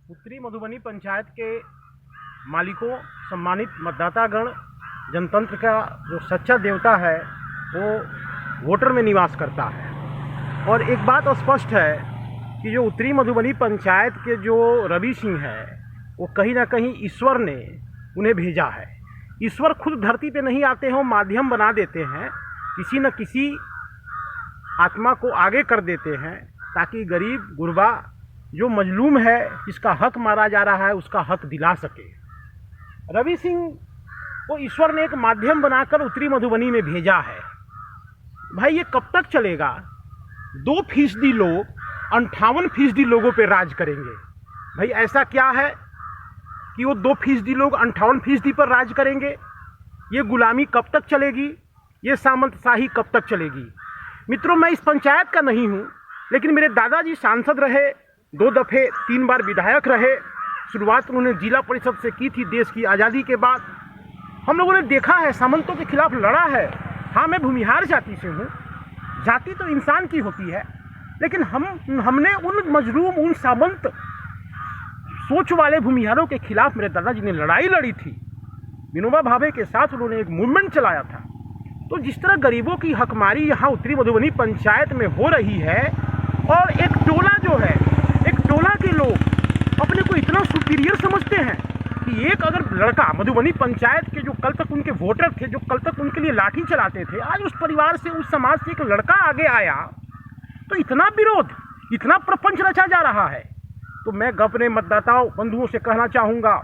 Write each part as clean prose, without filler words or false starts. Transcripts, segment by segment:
उत्तरी मधुबनी पंचायत के मालिकों, सम्मानित मतदातागण, जनतंत्र का जो सच्चा देवता है वो वोटर में निवास करता है। और एक बात स्पष्ट है कि जो उत्तरी मधुबनी पंचायत के जो रवि सिंह है वो कहीं ना कहीं ईश्वर ने उन्हें भेजा है। ईश्वर खुद धरती पे नहीं आते हैं, वो माध्यम बना देते हैं, किसी न किसी आत्मा को आगे कर देते हैं ताकि गरीब गुरबा जो मजलूम है, जिसका हक मारा जा रहा है, उसका हक दिला सके। रवि सिंह को ईश्वर ने एक माध्यम बनाकर उत्तरी मधुबनी में भेजा है। भाई ये कब तक चलेगा? 2% लोग 58% लोगों पे राज करेंगे। भाई ऐसा क्या है कि वो 2% लोग 58% पर राज करेंगे? ये गुलामी कब तक चलेगी? ये सामंतशाही कब तक चलेगी? मित्रों, मैं इस पंचायत का नहीं हूँ, लेकिन मेरे दादाजी सांसद रहे, 2 दफ़े 3 बार विधायक रहे। शुरुआत उन्होंने जिला परिषद से की थी देश की आज़ादी के बाद। हम लोगों ने देखा है, सामंतों के खिलाफ लड़ा है। हाँ, मैं भूमिहार जाति से हूँ। जाति तो इंसान की होती है, लेकिन हमने उन मजलूम, उन सामंत सोच वाले भूमिहारों के खिलाफ मेरे दादाजी ने लड़ाई लड़ी थी। विनोबा भावे के साथ उन्होंने एक मूवमेंट चलाया था। तो जिस तरह गरीबों की हकमारी यहाँ उत्तरी मधुबनी पंचायत में हो रही है, और एक टोला जो है, एक टोला के लोग अपने को इतना सुपीरियर समझते हैं कि एक अगर लड़का मधुबनी पंचायत के जो कल तक उनके वोटर थे, जो कल तक उनके लिए लाठी चलाते थे, आज उस परिवार से, उस समाज से एक लड़का आगे आया तो इतना विरोध, इतना प्रपंच रचा जा रहा है। तो मैं अपने मतदाताओं बंधुओं से कहना चाहूँगा,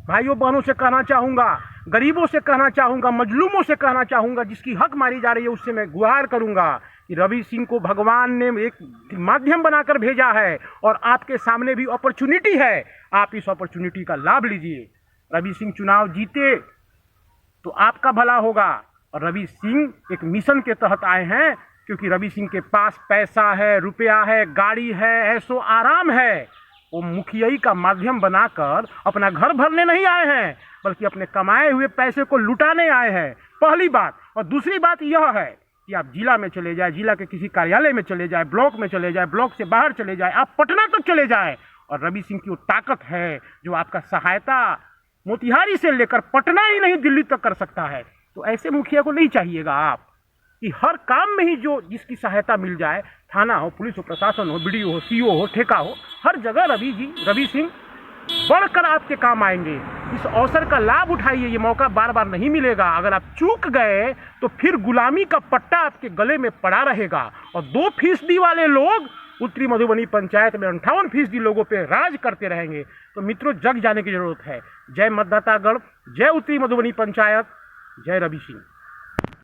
भाइयों बहनों से कहना चाहूँगा, गरीबों से कहना चाहूँगा, मजलूमों से कहना चाहूँगा, जिसकी हक मारी जा रही है, उससे मैं गुहार करूँगा कि रवि सिंह को भगवान ने एक माध्यम बनाकर भेजा है और आपके सामने भी अपॉर्चुनिटी है। आप इस अपॉर्चुनिटी का लाभ लीजिए। रवि सिंह चुनाव जीते तो आपका भला होगा। और रवि सिंह एक मिशन के तहत आए हैं, क्योंकि रवि सिंह के पास पैसा है, रुपया है, गाड़ी है, ऐसो आराम है। वो मुखियाई का माध्यम बनाकर अपना घर भरने नहीं आए हैं, बल्कि अपने कमाए हुए पैसे को लुटाने आए हैं, पहली बात। और दूसरी बात यह है कि आप जिला में चले जाए, जिला के किसी कार्यालय में चले जाए, ब्लॉक में चले जाए, ब्लॉक से बाहर चले जाए, आप पटना तक चले जाए, और रवि सिंह की वो ताकत है जो आपका सहायता मोतिहारी से लेकर पटना ही नहीं, दिल्ली तक कर सकता है। तो ऐसे मुखिया को नहीं चाहिएगा आप कि हर काम में ही जो जिसकी सहायता मिल जाए, थाना हो, पुलिस हो, प्रशासन हो, बीडीओ हो, सीओ हो, ठेका हो, हर जगह रवि सिंह बढ़कर आपके काम आएंगे। इस अवसर का लाभ उठाइए, ये मौका बार बार नहीं मिलेगा। अगर आप चूक गए तो फिर गुलामी का पट्टा आपके गले में पड़ा रहेगा। और 2% वाले लोग उत्तरी मधुबनी पंचायत में 58% लोगों पे राज करते रहेंगे। तो मित्रों, जग जाने की जरूरत है। जय मतदातागण, जय उत्तरी मधुबनी पंचायत, जय रवि सिंह।